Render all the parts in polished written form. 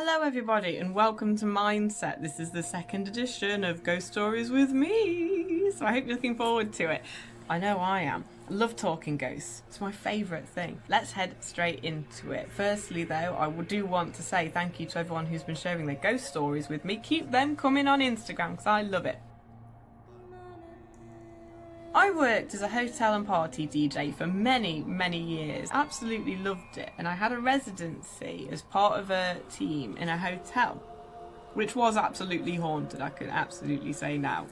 Hello everybody and welcome to Mindset. This is the second edition of Ghost Stories with me, so I hope you're looking forward to it. I know I am. I love talking ghosts. It's my favourite thing. Let's head straight into it. Firstly though, I do want to say thank you to everyone who's been sharing their ghost stories with me. Keep them coming on Instagram because I love it. I worked as a hotel and party DJ for many years. Absolutely loved it, and I had a residency as part of a team in a hotel, which was absolutely haunted, I can absolutely say now.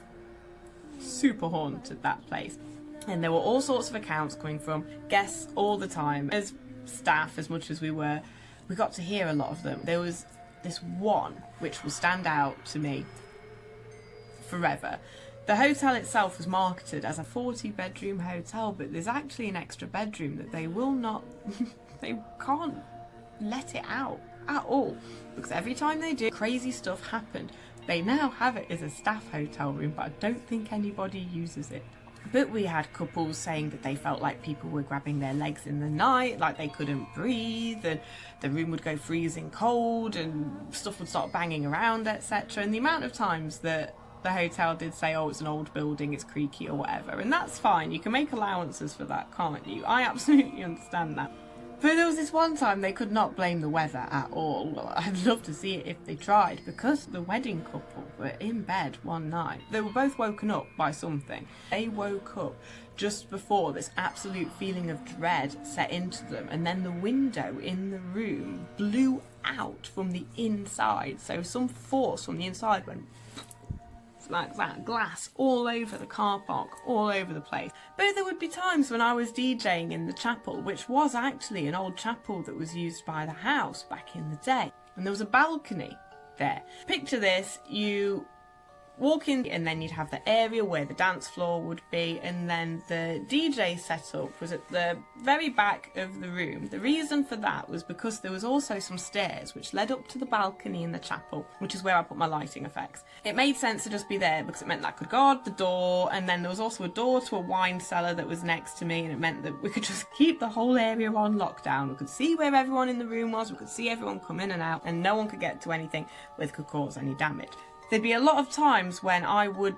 Super haunted, that place. And there were all sorts of accounts coming from guests all the time. As staff, as much as we were, we got to hear a lot of them. There was this one which will stand out to me forever. The hotel itself was marketed as a 40-bedroom hotel, but there's actually an extra bedroom that they will not, they can't let it out at all. Because every time they do, crazy stuff happened. They now have it as a staff hotel room, but I don't think anybody uses it. But we had couples saying that they felt like people were grabbing their legs in the night, like they couldn't breathe, and the room would go freezing cold, and stuff would start banging around, etc. And the amount of times that the hotel did say, oh, it's an old building, it's creaky or whatever, and that's fine, you can make allowances for that, can't you? I absolutely understand that. But there was this one time they could not blame the weather at all. Well, I'd love to see it if they tried, because the wedding couple were in bed one night. They were both woken up by something. They woke up just before this absolute feeling of dread set into them, and then the window in the room blew out from the inside, so some force from the inside went like that, glass all over the car park, all over the place. But there would be times when I was DJing in the chapel, which was actually an old chapel that was used by the house back in the day, and there was a balcony there. Picture this, you walk in and then you'd have the area where the dance floor would be, and then the DJ setup was at the very back of the room. The reason for that was because there was also some stairs which led up to the balcony in the chapel, which is where I put my lighting effects. It made sense to just be there because it meant that I could guard the door, and then there was also a door to a wine cellar that was next to me, and it meant that we could just keep the whole area on lockdown. We could see where everyone in the room was, we could see everyone come in and out, and no one could get to anything that could cause any damage. There'd be a lot of times when I would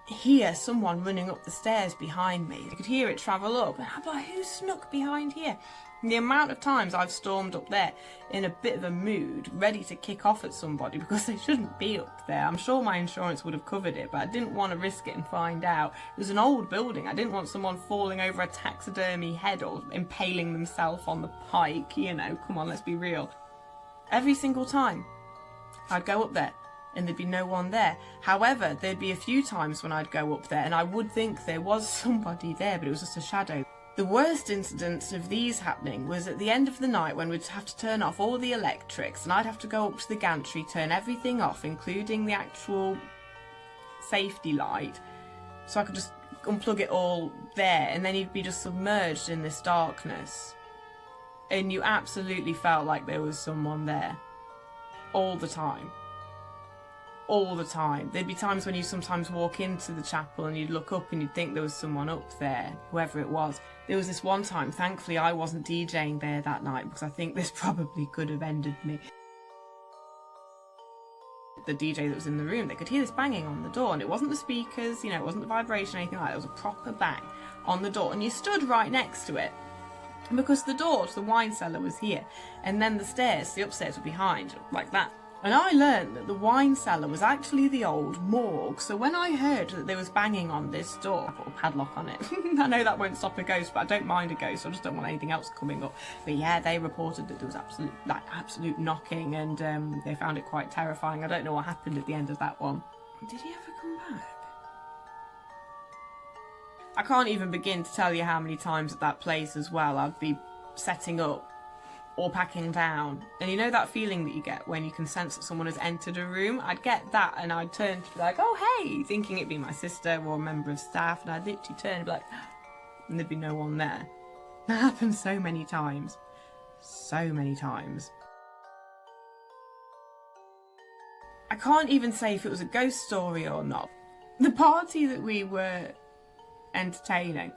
hear someone running up the stairs behind me. I could hear it travel up, and I'd be like, who snuck behind here? And the amount of times I've stormed up there in a bit of a mood, ready to kick off at somebody because they shouldn't be up there. I'm sure my insurance would have covered it, but I didn't want to risk it and find out. It was an old building. I didn't want someone falling over a taxidermy head or impaling themselves on the pike, you know, come on, let's be real. Every single time I'd go up there, and there'd be no one there. However, there'd be a few times when I'd go up there and I would think there was somebody there, but it was just a shadow. The worst incidents of these happening was at the end of the night when we'd have to turn off all the electrics, and I'd have to go up to the gantry, turn everything off, including the actual safety light, so I could just unplug it all there, and then you'd be just submerged in this darkness. And you absolutely felt like there was someone there. All the time. All the time. There'd be times when you sometimes walk into the chapel and you'd look up and you'd think there was someone up there, whoever it was. There was this one time, thankfully I wasn't DJing there that night because I think this probably could have ended me. The DJ that was in the room, they could hear this banging on the door, and it wasn't the speakers, you know, it wasn't the vibration or anything like that, it was a proper bang on the door, and you stood right next to it. And because the door to the wine cellar was here, and then the stairs, the upstairs were behind, like that. And I learned that the wine cellar was actually the old morgue, so when I heard that there was banging on this door, I put a padlock on it. I know that won't stop a ghost, but I don't mind a ghost, I just don't want anything else coming up. But yeah, they reported that there was absolute knocking, and they found it quite terrifying. I don't know what happened at the end of that one. Did he ever come back? I can't even begin to tell you how many times at that place as well I'd be setting up or packing down, and you know that feeling that you get when you can sense that someone has entered a room? I'd get that, and I'd turn to be like, oh hey, thinking it'd be my sister or a member of staff, and I'd literally turn and be like, and there'd be no one there. That happened so many times. So many times. I can't even say if it was a ghost story or not. The party that we were entertaining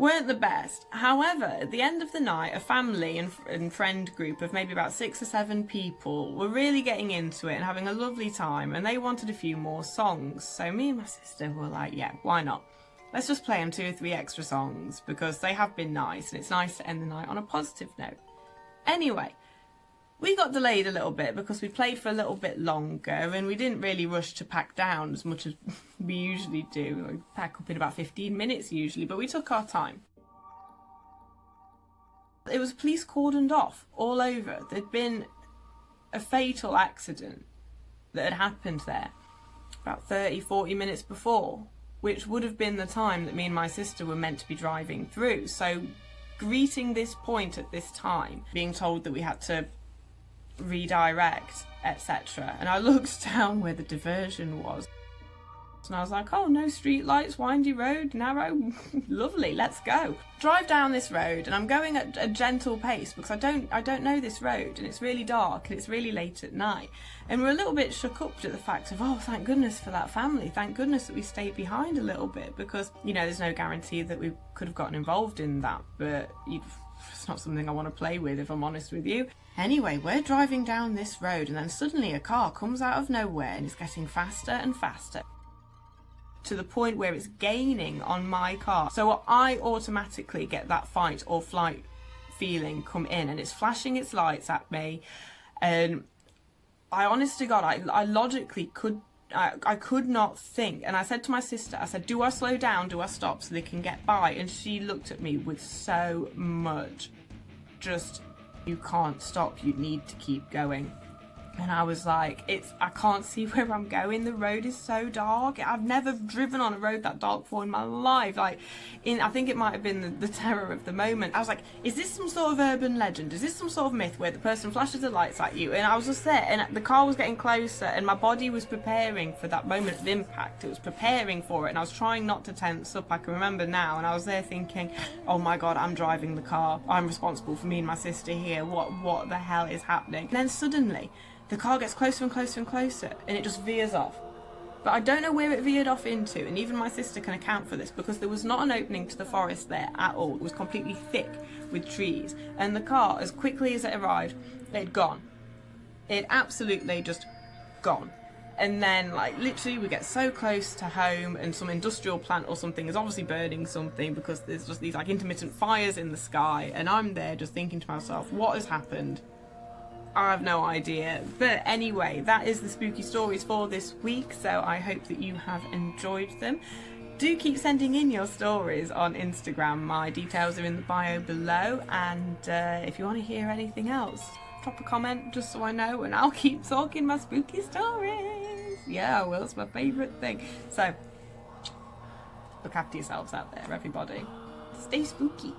weren't the best. However, at the end of the night, a family and friend group of maybe about 6 or 7 people were really getting into it and having a lovely time, and they wanted a few more songs. So me and my sister were like, yeah, why not? Let's just play them 2 or 3 extra songs, because they have been nice and it's nice to end the night on a positive note. Anyway, we got delayed a little bit because we played for a little bit longer, and we didn't really rush to pack down as much as we usually do. We pack up in about 15 minutes usually, but we took our time. It was police cordoned off all over. There'd been a fatal accident that had happened there about 30-40 minutes before, which would have been the time that me and my sister were meant to be driving through. So greeting this point at this time, being told that we had to redirect, etc. And I looked down where the diversion was, and I was like, oh, no street lights, windy road, narrow, lovely, let's go. Drive down this road, and I'm going at a gentle pace because I don't know this road, and it's really dark and it's really late at night, and we're a little bit shook up at the fact of, oh, thank goodness for that family, thank goodness that we stayed behind a little bit, because, you know, there's no guarantee that we could have gotten involved in that, but it's not something I want to play with, if I'm honest with you. Anyway, we're driving down this road, and then suddenly a car comes out of nowhere and it's getting faster and faster, to the point where it's gaining on my car. So I automatically get that fight or flight feeling come in, and it's flashing its lights at me, and I honest to God, I logically I could not think, and I said to my sister, I said, do I slow down, do I stop so they can get by? And she looked at me with so much just, you can't stop, you need to keep going. And I was like, I can't see where I'm going, the road is so dark. I've never driven on a road that dark before in my life. Like, I think it might have been the terror of the moment. I was like, is this some sort of urban legend? Is this some sort of myth where the person flashes the lights at you? And I was just there, and the car was getting closer, and my body was preparing for that moment of impact. It was preparing for it, and I was trying not to tense up. I can remember now, and I was there thinking, oh my God, I'm driving the car. I'm responsible for me and my sister here. What the hell is happening? And then suddenly, the car gets closer and closer and closer, and it just veers off. But I don't know where it veered off into, and even my sister can account for this, because there was not an opening to the forest there at all. It was completely thick with trees, and the car, as quickly as it arrived, it'd gone. It absolutely just gone. And then, like, literally we get so close to home, and some industrial plant or something is obviously burning something, because there's just these like intermittent fires in the sky, and I'm there just thinking to myself, what has happened? I have no idea. But anyway, that is the spooky stories for this week, so I hope that you have enjoyed them. Do keep sending in your stories on Instagram. My details are in the bio below, and if you want to hear anything else, drop a comment just so I know, and I'll keep talking my spooky stories. Yeah, I will. It's my favourite thing. So, look after yourselves out there, everybody. Stay spooky.